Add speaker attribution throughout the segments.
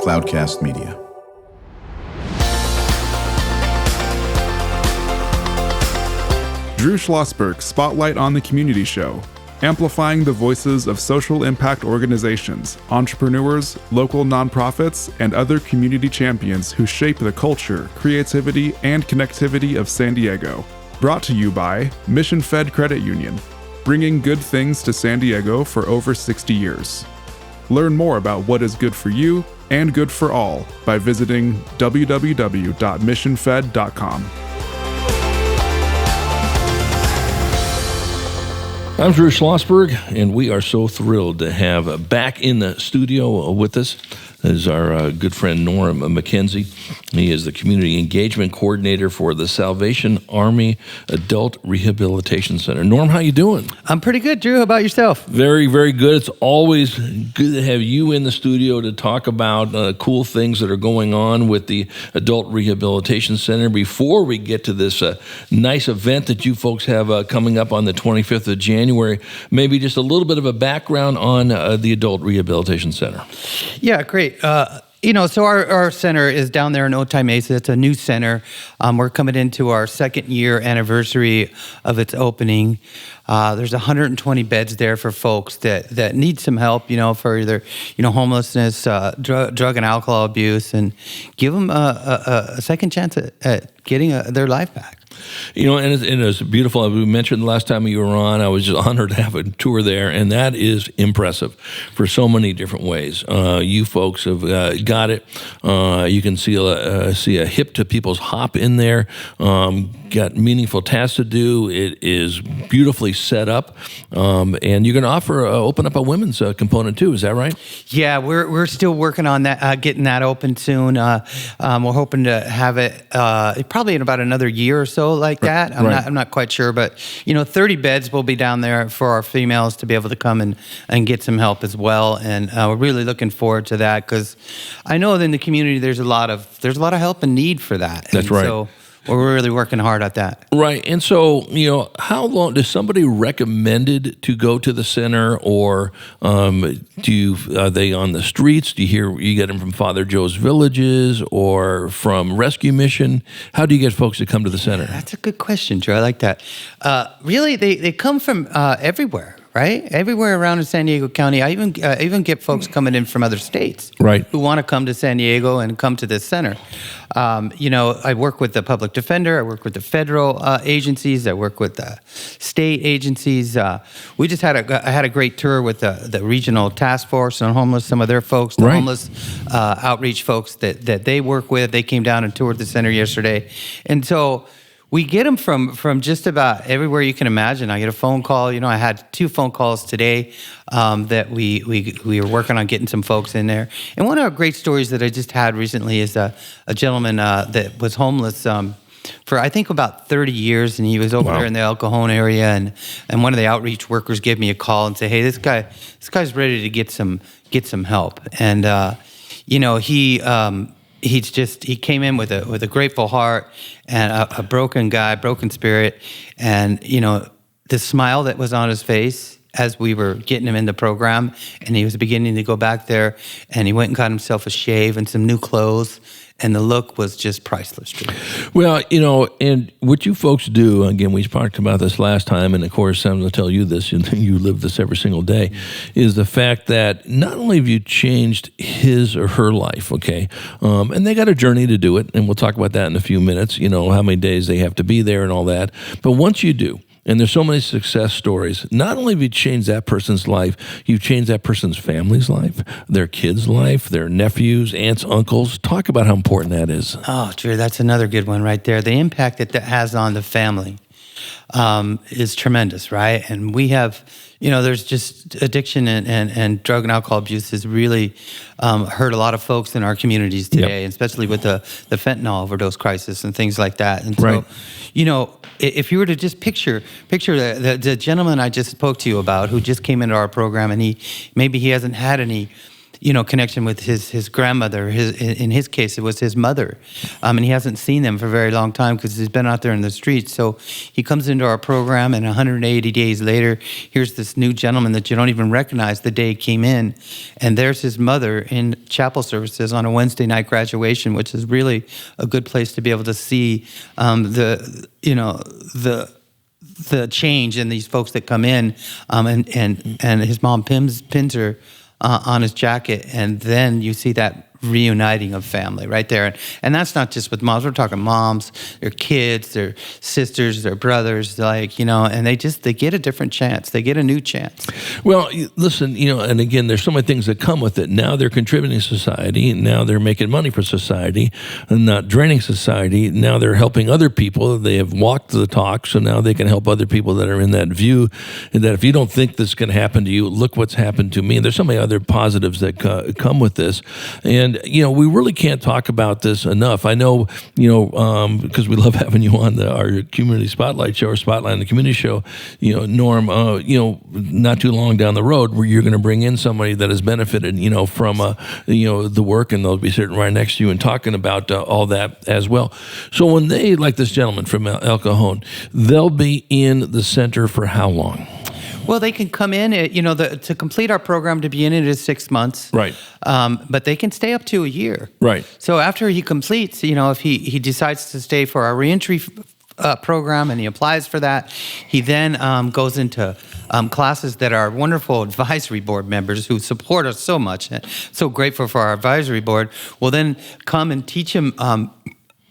Speaker 1: Cloudcast Media.
Speaker 2: Drew Schlosberg Spotlight on the Community Show, amplifying the voices of social impact organizations, entrepreneurs, local nonprofits, and other community champions who shape the culture, creativity, and connectivity of San Diego. Brought to you by Mission Fed Credit Union, bringing good things to San Diego for over 60 years. Learn more about what is good for you and good for all by visiting www.missionfed.com.
Speaker 3: I'm Drew Schlosberg, and we are so thrilled to have back in the studio with us is our good friend Norm Mackenzie. He is the Community Engagement Coordinator for the Salvation Army Adult Rehabilitation Center. Norm, how you doing?
Speaker 4: I'm pretty good, Drew. How about yourself?
Speaker 3: Very, very good. It's always good to have you in the studio to talk about cool things that are going on with the Adult Rehabilitation Center. Before we get to this nice event that you folks have coming up on the 25th of January, maybe just a little bit of a background on the Adult Rehabilitation Center.
Speaker 4: Yeah, great. So our center is down there in Otay, Mesa. It's a new center. We're coming into our second year anniversary of its opening. There's 120 beds there for folks that need some help, for either, homelessness, drug and alcohol abuse, and give them a second chance at getting their life back.
Speaker 3: And it's beautiful. We mentioned the last time you were on, I was just honored to have a tour there, and that is impressive for so many different ways. You folks have got it. You can see a hip to people's hop in there. Got meaningful tasks to do. It is beautifully set up, and you're going to open up a women's component too. Is that right?
Speaker 4: Yeah, we're still working on that, getting that open soon. We're hoping to have it probably in about another year or so, like that. I'm not quite sure, but 30 beds will be down there for our females to be able to come and get some help as well. And we're really looking forward to that because I know in the community there's a lot of help and need for that.
Speaker 3: That's right.
Speaker 4: So we're really working hard at that.
Speaker 3: Right. And so, how long does somebody recommended to go to the center, or are they on the streets? Do you get them from Father Joe's Villages or from Rescue Mission? How do you get folks to come to the center?
Speaker 4: That's a good question, Joe. I like that. Really, they come from everywhere. Right, everywhere around in San Diego County. I even get folks coming in from other states,
Speaker 3: right,
Speaker 4: who want to come to San Diego and come to this center. I work with the public defender. I work with the federal agencies. I work with the state agencies. We just I had a great tour with the regional task force on homeless. Some of their folks, the homeless outreach folks that they work with. They came down and toured the center yesterday, and so. We get them from just about everywhere you can imagine. I get a phone call. I had 2 phone calls today that we were working on getting some folks in there. And one of our great stories that I just had recently is a gentleman that was homeless for I think about 30 years, and he was over there in the El Cajon area. And one of the outreach workers gave me a call and said, "Hey, this guy's ready to get some help." And he came in with a grateful heart and a broken spirit, and the smile that was on his face as we were getting him in the program, and he was beginning to go back there, and he went and got himself a shave and some new clothes. And the look was just priceless.
Speaker 3: Well, and what you folks do, again, we talked about this last time, and of course, I'm going to tell you this, and you live this every single day, is the fact that not only have you changed his or her life, okay, and they got a journey to do it, and we'll talk about that in a few minutes, how many days they have to be there and all that, but once you do, and there's so many success stories. Not only have you changed that person's life, you've changed that person's family's life, their kids' life, their nephews, aunts, uncles. Talk about how important that is.
Speaker 4: Oh, Drew, that's another good one right there. The impact that has on the family is tremendous, right? And we have, there's just addiction and drug and alcohol abuse has really hurt a lot of folks in our communities today, especially with the fentanyl overdose crisis and things like that. And so, if you were to just picture the gentleman I just spoke to you about who just came into our program, and he hasn't had any connection with his grandmother. In his case, it was his mother, and he hasn't seen them for a very long time because he's been out there in the streets. So he comes into our program, and 180 days later, here's this new gentleman that you don't even recognize the day he came in, and there's his mother in chapel services on a Wednesday night graduation, which is really a good place to be able to see the change in these folks that come in, and his mom pins her on his jacket, and then you see that reuniting of family right there. And that's not just with moms. We're talking moms, their kids, their sisters, their brothers, and they get a different chance. They get a new chance.
Speaker 3: Well, listen, and again, there's so many things that come with it. Now they're contributing to society. Now they're making money for society and not draining society. Now they're helping other people. They have walked the talk, so now they can help other people that are in that view, and that if you don't think this can happen to you, look what's happened to me. And there's so many other positives that come with this. And we really can't talk about this enough. I know, because we love having you on our community spotlight show, or Spotlight on the Community Show, Norm, not too long down the road where you're going to bring in somebody that has benefited, from, the work, and they'll be sitting right next to you and talking about all that as well. So when they, like this gentleman from El Cajon, they'll be in the center for how long?
Speaker 4: Well, they can come in, to complete our program to be in it is 6 months.
Speaker 3: Right.
Speaker 4: But they can stay up to a year.
Speaker 3: Right.
Speaker 4: So after he completes, if he decides to stay for our reentry program and he applies for that, he then goes into classes that our wonderful advisory board members who support us so much, and so grateful for our advisory board, will then come and teach him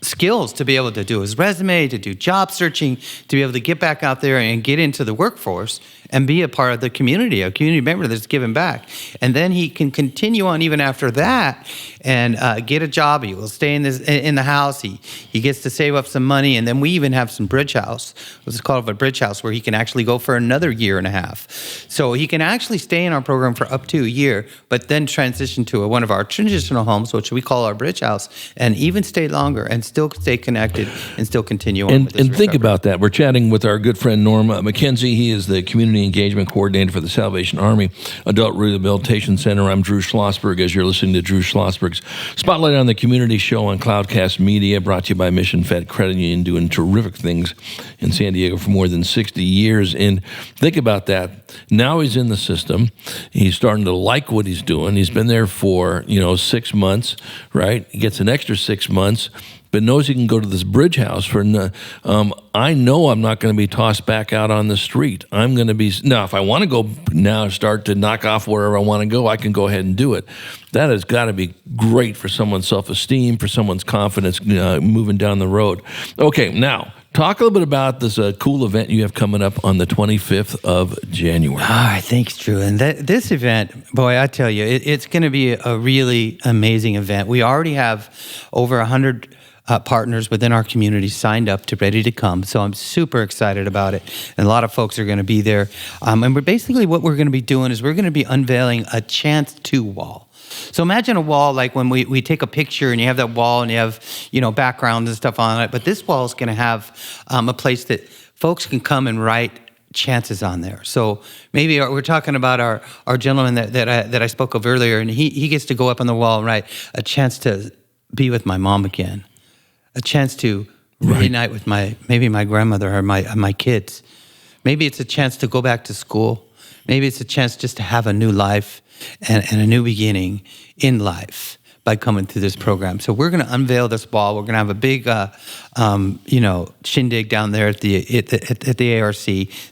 Speaker 4: skills to be able to do his resume, to do job searching, to be able to get back out there and get into the workforce and be a part of the community, a community member that's given back. And then he can continue on even after that and get a job. He will stay in the house. He gets to save up some money. And then we even have some bridge house, what's called a bridge house, where he can actually go for another year and a half. So he can actually stay in our program for up to a year, but then transition to one of our traditional homes, which we call our bridge house, and even stay longer and still stay connected and still continue on with this recovery.
Speaker 3: Think about that. We're chatting with our good friend Norm Mackenzie. He is the Community Engagement Coordinator for the Salvation Army Adult Rehabilitation Center. I'm Drew Schlosberg, as you're listening to Drew Schlosberg's Spotlight on the Community Show on Cloudcast Media, brought to you by Mission Fed Credit Union, doing terrific things in San Diego for more than 60 years. And think about that. Now he's in the system. He's starting to like what he's doing. He's been there for, 6 months, right? He gets an extra 6 months, but knows he can go to this bridge house for, I know I'm not going to be tossed back out on the street. I'm going to be, now if I want to go now, start to knock off wherever I want to go, I can go ahead and do it. That has got to be great for someone's self-esteem, for someone's confidence moving down the road. Okay, now, talk a little bit about this cool event you have coming up on the 25th of January.
Speaker 4: All right, thanks, Drew. And this event, boy, I tell you, it's going to be a really amazing event. We already have over 100 partners within our community signed up ready to come. So I'm super excited about it. And a lot of folks are going to be there. And what we're going to be doing is we're going to be unveiling a Chance to wall. So imagine a wall like when we take a picture and you have that wall and you have, background and stuff on it. But this wall is going to have a place that folks can come and write chances on there. So maybe we're talking about our gentleman that I spoke of earlier, and he gets to go up on the wall and write a chance to be with my mom again, a chance to reunite with maybe my grandmother or my kids. Maybe it's a chance to go back to school. Maybe it's a chance just to have a new life and a new beginning in life by coming through this program. So we're going to unveil this wall. We're going to have a big, shindig down there at the ARC.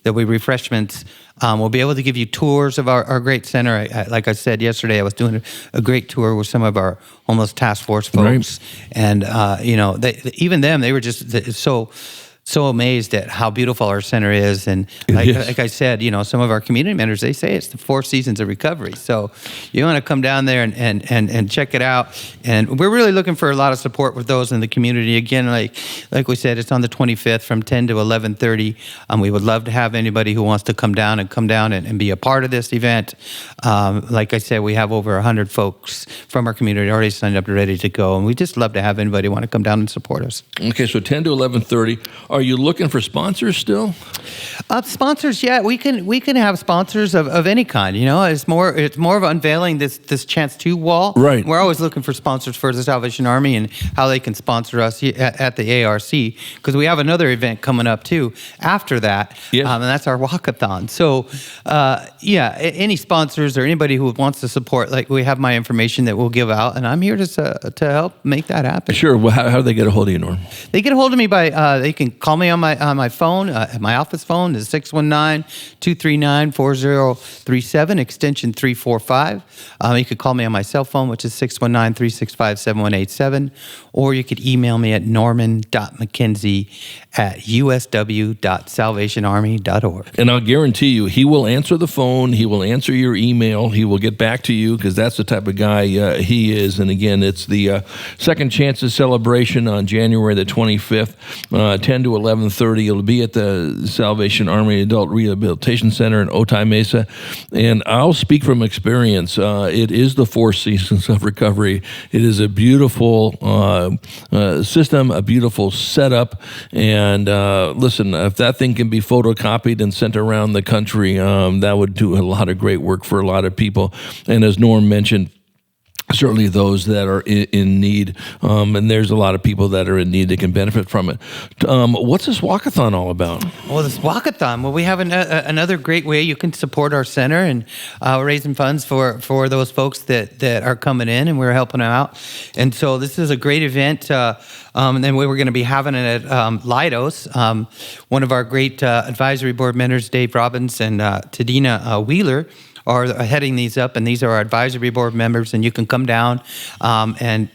Speaker 4: There'll be refreshments. We'll be able to give you tours of our great center. Like I said yesterday, I was doing a great tour with some of our homeless task force folks. Right. And, they were just so amazed at how beautiful our center is. And like I said, some of our community members, they say it's the 4 seasons of recovery. So you want to come down there and check it out. And we're really looking for a lot of support with those in the community. Again, like we said, it's on the 25th from 10 to 11:30. We would love to have anybody who wants to come down and be a part of this event. Like I said, we have over 100 folks from our community already signed up and ready to go. And we just love to have anybody want to come down and support us.
Speaker 3: Okay, so 10 to 11:30. Are you looking for sponsors still?
Speaker 4: Sponsors, yeah, we can have sponsors of any kind. It's more of unveiling this Chance 2 wall.
Speaker 3: Right.
Speaker 4: We're always looking for sponsors for the Salvation Army and how they can sponsor us at the ARC, because we have another event coming up too after that.
Speaker 3: Yes.
Speaker 4: And that's our Walkathon. So any sponsors or anybody who wants to support, like, we have my information that we'll give out, and I'm here to help make that happen.
Speaker 3: Sure. Well, how do they get a hold of you, Norm?
Speaker 4: They get a hold of me by they can call me on my phone. My office phone is 619-239-4037, extension 345. You could call me on my cell phone, which is 619-365-7187, or you could email me at norman.mckenzie@usw.salvationarmy.org.
Speaker 3: And I'll guarantee you, he will answer the phone. He will answer your email. He will get back to you, because that's the type of guy he is. And again, it's the Second Chances celebration on January the 25th, 10 to 11:30. It'll be at the Salvation Army Adult Rehabilitation Center in Otay, Mesa. And I'll speak from experience. It is the 4 seasons of recovery. It is a beautiful system, a beautiful setup. And listen, if that thing can be photocopied and sent around the country, that would do a lot of great work for a lot of people. And as Norm mentioned, certainly those that are in need, and there's a lot of people that are in need that can benefit from it. What's this Walkathon all about?
Speaker 4: Well, this Walkathon, we have another great way you can support our center, and raising funds for those folks that are coming in, and we're helping them out. And so this is a great event, and then we were going to be having it at Leidos. One of our great advisory board members, Dave Robbins and Tadina Wheeler, are heading these up, and these are our advisory board members, and you can come down and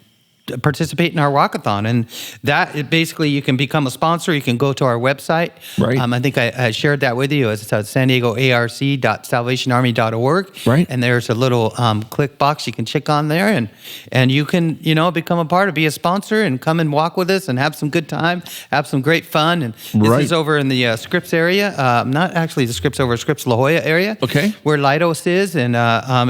Speaker 4: participate in our Walkathon. And that basically, you can become a sponsor. You can go to our website.
Speaker 3: Right.
Speaker 4: I think I shared that with you. It's San Diego ARC.salvationarmy.org.
Speaker 3: Right.
Speaker 4: And there's a little click box you can check on there, and you can become a part of, be a sponsor, and come and walk with us and have some good time, have some great fun. And this is over in the Scripps area, not actually the Scripps La Jolla area.
Speaker 3: Okay.
Speaker 4: Where Leidos is, and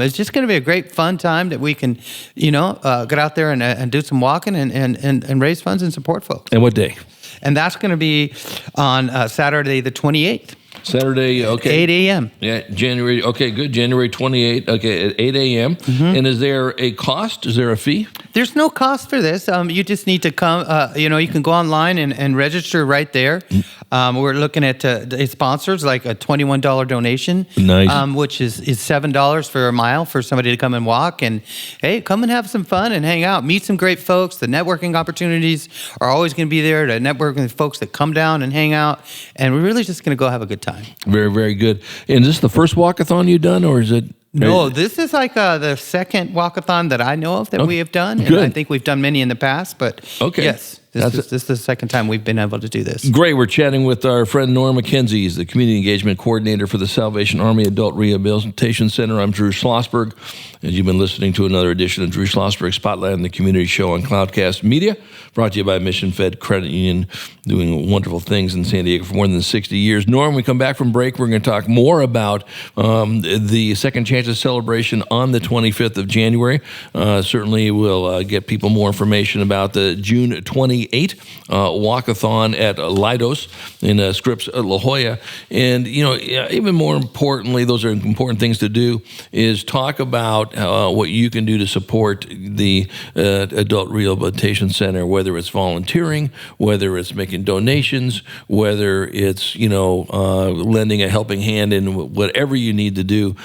Speaker 4: it's just going to be a great fun time that we can get out there and do some walking and raise funds and support folks.
Speaker 3: And what day?
Speaker 4: And that's going to be on Saturday the 28th.
Speaker 3: Saturday, okay.
Speaker 4: 8 a.m.
Speaker 3: Yeah, January, okay, good. January 28th, okay, at 8 a.m. Mm-hmm. And is there a cost? Is there a fee?
Speaker 4: There's no cost for this. You just need to come. You can go online and register right there. We're looking at sponsors, like a $21 donation,
Speaker 3: nice.
Speaker 4: Which is $7 for a mile for somebody to come and walk. And hey, come and have some fun and hang out, meet some great folks. The networking opportunities are always going to be there to network with folks that come down and hang out. And we're really just going to go have a good time.
Speaker 3: Very, very good. And is this the first walkathon you've done, or is it?
Speaker 4: No, this is like the second walkathon that I know of that we have done. And
Speaker 3: good.
Speaker 4: I think we've done many in the past, but yes. This is the second time we've been able to do this.
Speaker 3: Great. We're chatting with our friend Norm Mackenzie. He's the Community Engagement Coordinator for the Salvation Army Adult Rehabilitation Center. I'm Drew Schlosberg, and you've been listening to another edition of Drew Schlosberg Spotlight on the Community Show on Cloudcast Media, brought to you by Mission Fed Credit Union, doing wonderful things in San Diego for more than 60 years. Norm, when we come back from break, we're going to talk more about the Second Chances celebration on the 25th of January. Certainly we'll get people more information about the June 28th walkathon at Leidos in Scripps, La Jolla. And, even more importantly, those are important things to do, is talk about what you can do to support the Adult Rehabilitation Center, whether it's volunteering, whether it's making donations, whether it's, lending a helping hand in whatever you need to do.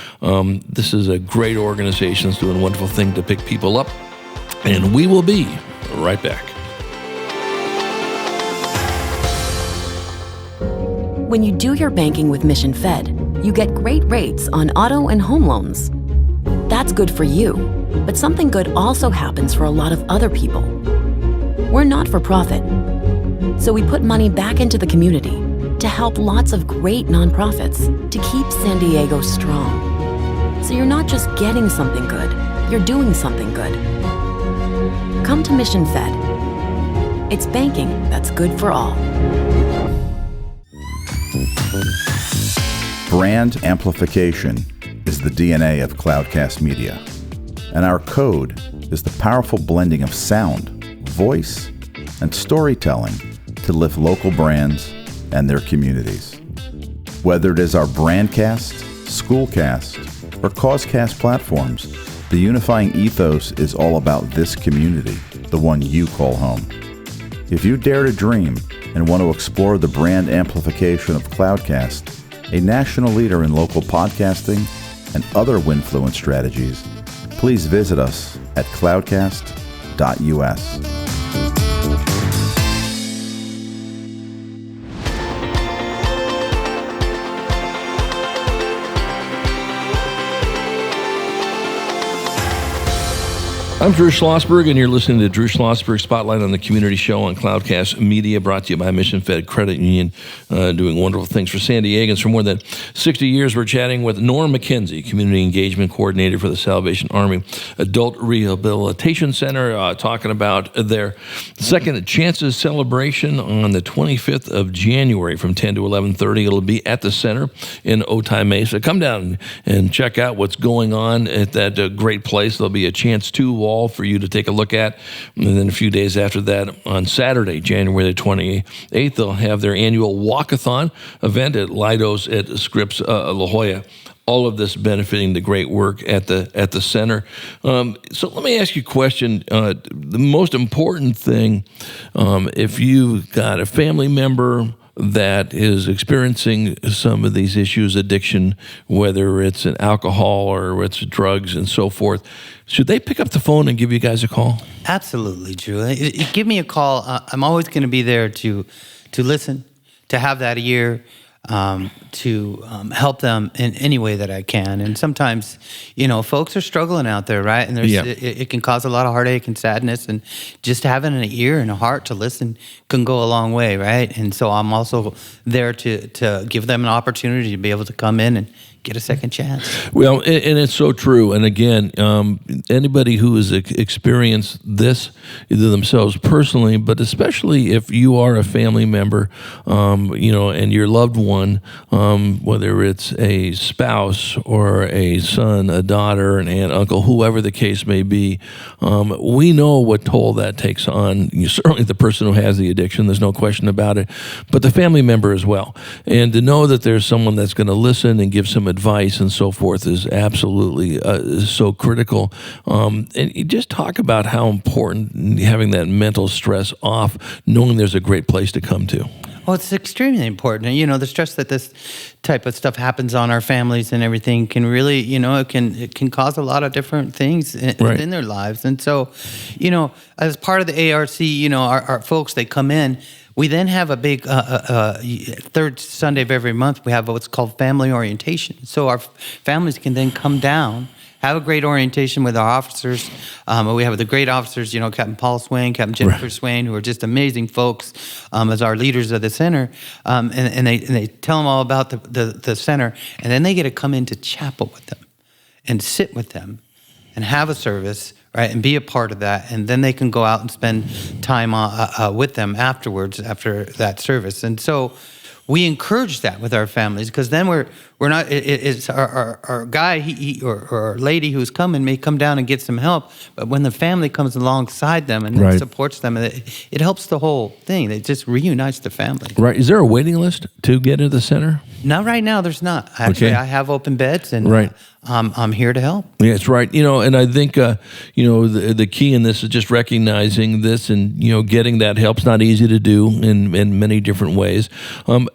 Speaker 3: This is a great organization that's doing a wonderful thing to pick people up. And we will be right back.
Speaker 1: When you do your banking with Mission Fed, you get great rates on auto and home loans. That's good for you, but something good also happens for a lot of other people. We're not for profit, so we put money back into the community to help lots of great nonprofits to keep San Diego strong. So you're not just getting something good, you're doing something good. Come to Mission Fed. It's banking that's good for all.
Speaker 5: Brand amplification is the DNA of Cloudcast Media, and our code is the powerful blending of sound, voice, and storytelling to lift local brands and their communities. Whether it is our Brandcast, Schoolcast, or Causecast platforms, the unifying ethos is all about this community, the one you call home. If you dare to dream and want to explore the brand amplification of Cloudcast, a national leader in local podcasting and other Winfluence strategies, please visit us at cloudcast.us.
Speaker 3: I'm Drew Schlosberg, and you're listening to Drew Schlosberg Spotlight on the Community Show on Cloudcast Media, brought to you by Mission Fed Credit Union, doing wonderful things for San Diegans. For more than 60 years, we're chatting with Norm Mackenzie, Community Engagement Coordinator for the Salvation Army Adult Rehabilitation Center, talking about their Second Chances celebration on the 25th of January from 10 to 11:30. It'll be at the center in Otay, Mesa. Come down and check out what's going on at that great place. There'll be a chance to wall for you to take a look at. And then a few days after that, on Saturday, January the 28th, they'll have their annual Walkathon event at Leidos at Scripps La Jolla. All of this benefiting the great work at the center. So let me ask you a question. The most important thing, if you've got a family member that is experiencing some of these issues, addiction, whether it's an alcohol or it's drugs and so forth, should they pick up the phone and give you guys a call?
Speaker 4: Absolutely, Drew. Give me a call. I'm always going to be there to listen, to have that ear, to help them in any way that I can. And sometimes, folks are struggling out there, right? And it can cause a lot of heartache and sadness. And just having an ear and a heart to listen can go a long way, right? And so I'm also there to give them an opportunity to be able to come in and get a second chance.
Speaker 3: Well, and it's so true. And again, anybody who has experienced this, either themselves personally, but especially if you are a family member, and your loved one, whether it's a spouse or a son, a daughter, an aunt, uncle, whoever the case may be, we know what toll that takes on certainly the person who has the addiction. There's no question about it, but the family member as well. And to know that there's someone that's going to listen and give some advice and so forth is absolutely so critical. And you just talk about how important having that mental stress off, knowing there's a great place to come to.
Speaker 4: Well, it's extremely important. And, the stress that this type of stuff happens on our families and everything can really, it can cause a lot of different things within their lives. And so, as part of the ARC, our folks, they come in. We then have a big third Sunday of every month, we have what's called family orientation. So our families can then come down, have a great orientation with our officers. We have the great officers, Captain Paul Swain, Captain Jennifer Swain, who are just amazing folks as our leaders of the center. And they tell them all about the center. And then they get to come into chapel with them and sit with them and have a service, right, and be a part of that. And then they can go out and spend time with them afterwards, after that service. And so we encourage that with our families, because then we're not, it's our guy or our lady who's coming may come down and get some help, but when the family comes alongside them and supports them, it helps the whole thing. It just reunites the family.
Speaker 3: Right. Is there a waiting list to get into the center?
Speaker 4: Not right now. There's not. Actually, I have open beds, and I'm here to help.
Speaker 3: Yeah, that's right. And I think, the key in this is just recognizing this and, getting that help's not easy to do in many different ways.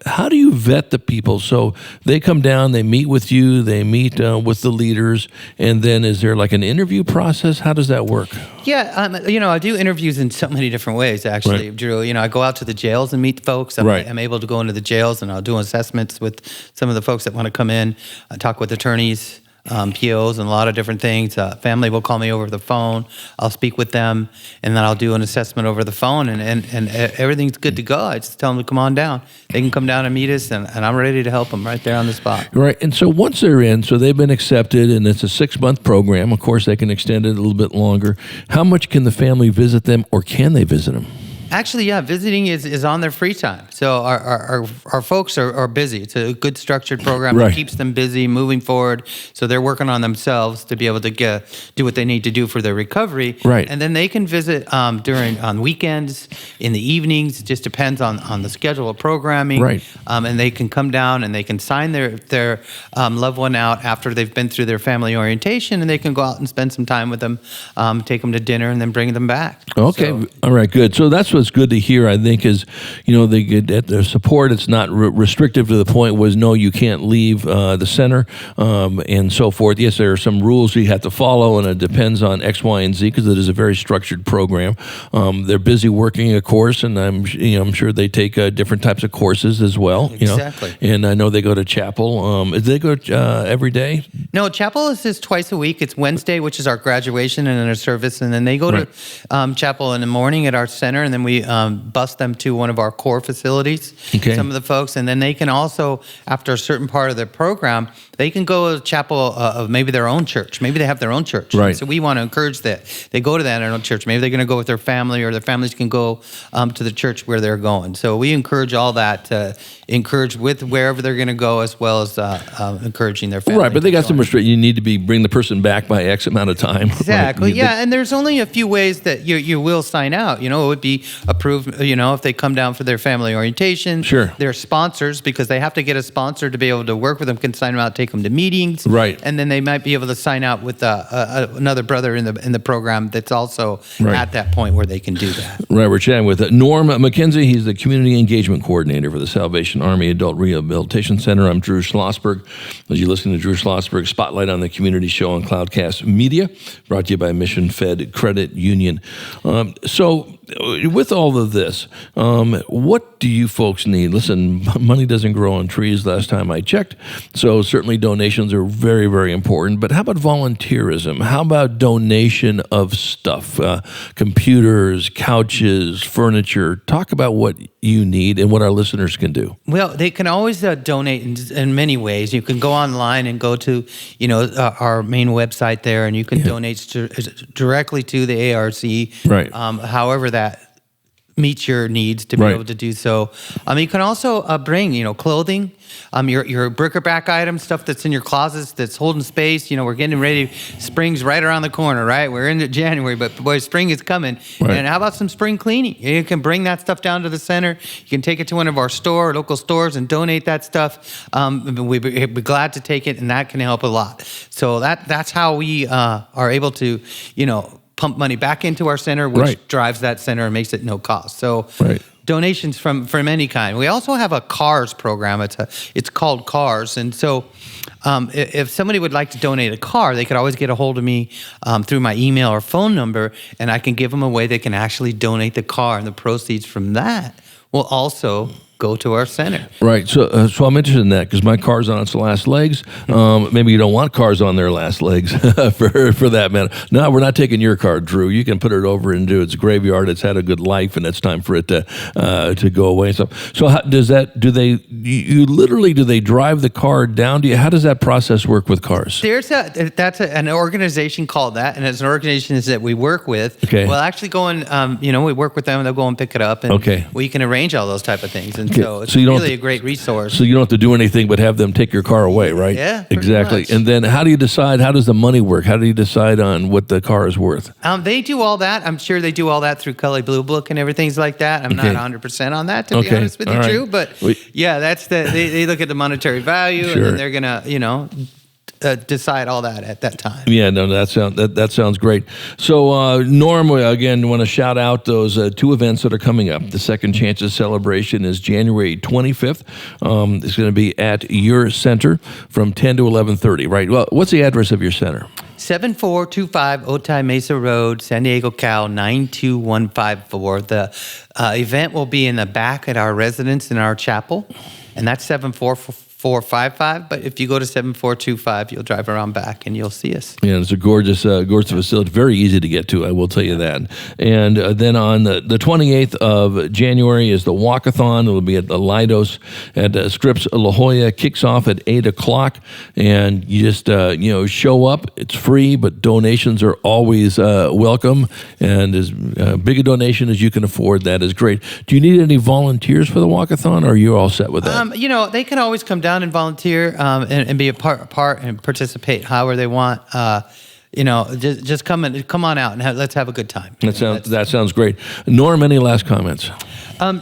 Speaker 3: How do you vet the people? So they come down, they meet with you, they meet with the leaders, and then is there like an interview process? How does that work?
Speaker 4: Yeah, I do interviews in so many different ways, actually, Drew. I go out to the jails and meet folks. I'm able to go into the jails, and I'll do assessments with some of the folks that want to come in. I talk with attorneys, POs, and a lot of different things. Family will call me over the phone. I'll speak with them, and then I'll do an assessment over the phone, and everything's good to go. I just tell them to come on down. They can come down and meet us, and I'm ready to help them right there on the spot.
Speaker 3: Right, and so once they're in, so they've been accepted, and it's a 6-month program. Of course, they can extend it a little bit longer. How much can the family visit them, or can they visit them?
Speaker 4: Actually, visiting is on their free time. So our folks are busy. It's a good structured program
Speaker 3: Right.
Speaker 4: that keeps them busy, moving forward. So they're working on themselves to be able to do what they need to do for their recovery.
Speaker 3: Right.
Speaker 4: And then they can visit on weekends, in the evenings. It just depends on the schedule of programming.
Speaker 3: Right.
Speaker 4: And they can come down and they can sign their loved one out after they've been through their family orientation, and they can go out and spend some time with them, take them to dinner, and then bring them back.
Speaker 3: Okay.
Speaker 4: So,
Speaker 3: All right. Good. So that's what's good to hear, I think, is, they get their support. It's not restrictive to the point was, no, you can't leave the center and so forth. Yes, there are some rules you have to follow, and it depends on X, Y, and Z because it is a very structured program. They're busy working a course, and I'm sure they take different types of courses as well.
Speaker 4: Exactly.
Speaker 3: And I know they go to chapel. Do they go every day?
Speaker 4: No, chapel is just twice a week. It's Wednesday, which is our graduation and our service, and then they go to chapel in the morning at our center, and then we bus them to one of our core facilities.
Speaker 3: Okay.
Speaker 4: Some of the folks, and then they can also, after a certain part of their program, they can go to chapel of maybe their own church. Maybe they have their own church.
Speaker 3: Right.
Speaker 4: So we want to encourage that they go to that own church. Maybe they're going to go with their family, or their families can go to the church where they're going. So we encourage all that to encourage with wherever they're going to go, as well as encouraging their family.
Speaker 3: Right, but they got
Speaker 4: to
Speaker 3: some
Speaker 4: join.
Speaker 3: You need to bring the person back by X amount of time.
Speaker 4: Exactly.
Speaker 3: Right?
Speaker 4: Yeah, and there's only a few ways that you will sign out. It would be approved. If they come down for their family orientation.
Speaker 3: Sure.
Speaker 4: Their sponsors, because they have to get a sponsor to be able to work with them, can sign them out, take them to meetings.
Speaker 3: Right.
Speaker 4: And then they might be able to sign out with another brother in the program that's also at that point where they can do that.
Speaker 3: Right, we're chatting with Norm Mackenzie. He's the Community Engagement Coordinator for the Salvation Army Adult Rehabilitation Center. I'm Drew Schlosberg. As you listen to Drew Schlosberg Spotlight on the Community Show on Cloudcast Media, brought to you by Mission Fed Credit Union. So with all of this, what do you folks need? Listen, money doesn't grow on trees last time I checked, so certainly donations are very, very important. But how about volunteerism? How about donation of stuff, computers, couches, furniture? Talk about what you need and what our listeners can do.
Speaker 4: Well, they can always donate in many ways. You can go online and go to, our main website there, and you can donate directly to the ARC.
Speaker 3: Right.
Speaker 4: However that meets your needs to be able to do so. You can also bring, clothing, your bric-a-brac items, stuff that's in your closets that's holding space. We're getting ready. Spring's right around the corner, right? We're into January, but boy, spring is coming.
Speaker 3: Right.
Speaker 4: And how about some spring cleaning? You can bring that stuff down to the center. You can take it to one of our local stores and donate that stuff. We'd be glad to take it, and that can help a lot. So that's how we are able to, pump money back into our center, which drives that center and makes it no cost. So donations from any kind. We also have a CARS program. It's called CARS. And so if somebody would like to donate a car, they could always get a hold of me through my email or phone number, and I can give them a way they can actually donate the car, and the proceeds from that will also go to our center.
Speaker 3: Right. So I'm interested in that because my car's on its last legs. Maybe you don't want cars on their last legs for that matter. No, we're not taking your car, Drew. You can put it over into its graveyard. It's had a good life, and it's time for it to go away. So how does that? Do they drive the car down to you? How does that process work with cars?
Speaker 4: That's an organization called that, and it's an organization that we work with.
Speaker 3: Okay.
Speaker 4: Well, actually we work with them, and they'll go and pick it up, and we can arrange all those type of things. And so it's really a great resource.
Speaker 3: So you don't have to do anything but have them take your car away, right?
Speaker 4: Yeah,
Speaker 3: exactly.
Speaker 4: much.
Speaker 3: And then how do you decide? How does the money work? How do you decide on what the car is worth?
Speaker 4: They do all that. I'm sure they do all that through Cully Blue Book and everything like that. I'm not 100% on that, to be honest with you, Drew. But that's they look at the monetary value, and then they're gonna decide all that at that time.
Speaker 3: Yeah, no, that sounds great. So, Norm, again, want to shout out those two events that are coming up. The Second Chances celebration is January 25th. It's going to be at your center from 10 to 11:30, right? Well, what's the address of your center?
Speaker 4: 7425 Otay Mesa Road, San Diego, Cal 92154. The event will be in the back at our residence in our chapel, and that's 7445 7455, but if you go to 7425, you'll drive around back and you'll see us.
Speaker 3: Yeah, it's a gorgeous facility. Very easy to get to, I will tell you that. And then on the 28th of January is the Walkathon. It'll be at the Leidos at Scripps La Jolla. Kicks off at 8 o'clock. And you just, show up. It's free, but donations are always welcome. And as big a donation as you can afford, that is great. Do you need any volunteers for the Walkathon, or are you all set with that?
Speaker 4: They can always come down and volunteer and be a part and participate however they want. Just come on out and let's have a good time.
Speaker 3: That sounds great. Norm, any last comments?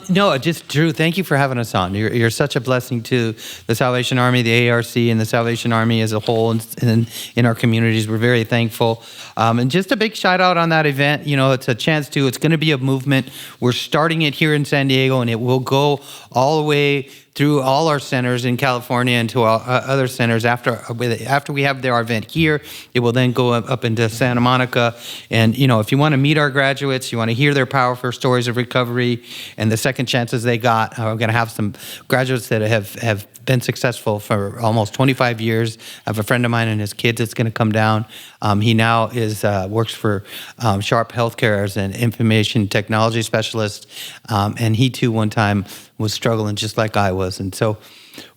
Speaker 4: No, just Drew, thank you for having us on. You're such a blessing to the Salvation Army, the ARC, and the Salvation Army as a whole, and in our communities. We're very thankful. And just a big shout out on that event. It's a chance it's going to be a movement. We're starting it here in San Diego, and it will go all the way through all our centers in California and to our other centers. After we have our event here, it will then go up into Santa Monica. And, if you want to meet our graduates, you want to hear their powerful stories of recovery and the second chances they got, we're going to have some graduates that have been successful for almost 25 years. I have a friend of mine and his kids that's going to come down. He now works for Sharp Healthcare as an information technology specialist. And he too one time was struggling just like I was. And so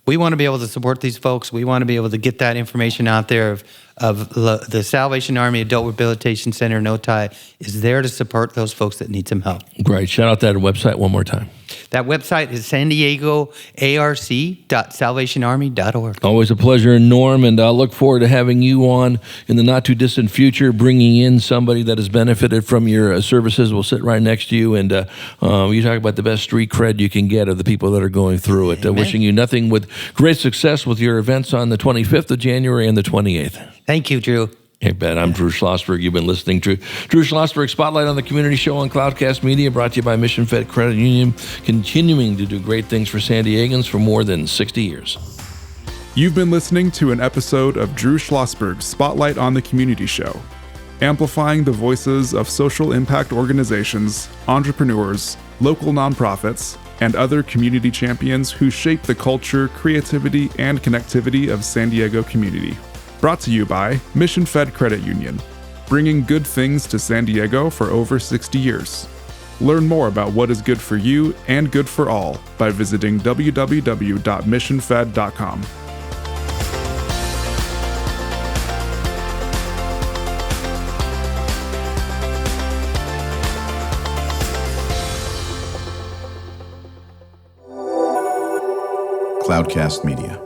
Speaker 4: we want to be able to support these folks. We want to be able to get that information out there of the Salvation Army Adult Rehabilitation Center in Otay is there to support those folks that need some help.
Speaker 3: Great. Shout out that website one more time.
Speaker 4: That website is sandiegoarc.salvationarmy.org.
Speaker 3: Always a pleasure, Norm, and I look forward to having you on in the not-too-distant future, bringing in somebody that has benefited from your services. We'll sit right next to you, and you talk about the best street cred you can get of the people that are going through it. Wishing you nothing with great success with your events on the 25th of January and the 28th.
Speaker 4: Thank you, Drew.
Speaker 3: Hey, Ben, I'm Drew Schlosberg. You've been listening to Drew Schlosberg Spotlight on the Community Show on Cloudcast Media, brought to you by Mission Fed Credit Union, continuing to do great things for San Diegans for more than 60 years.
Speaker 2: You've been listening to an episode of Drew Schlosberg Spotlight on the Community Show, amplifying the voices of social impact organizations, entrepreneurs, local nonprofits, and other community champions who shape the culture, creativity, and connectivity of San Diego community. Brought to you by Mission Fed Credit Union, bringing good things to San Diego for over 60 years. Learn more about what is good for you and good for all by visiting www.missionfed.com.
Speaker 5: Cloudcast Media.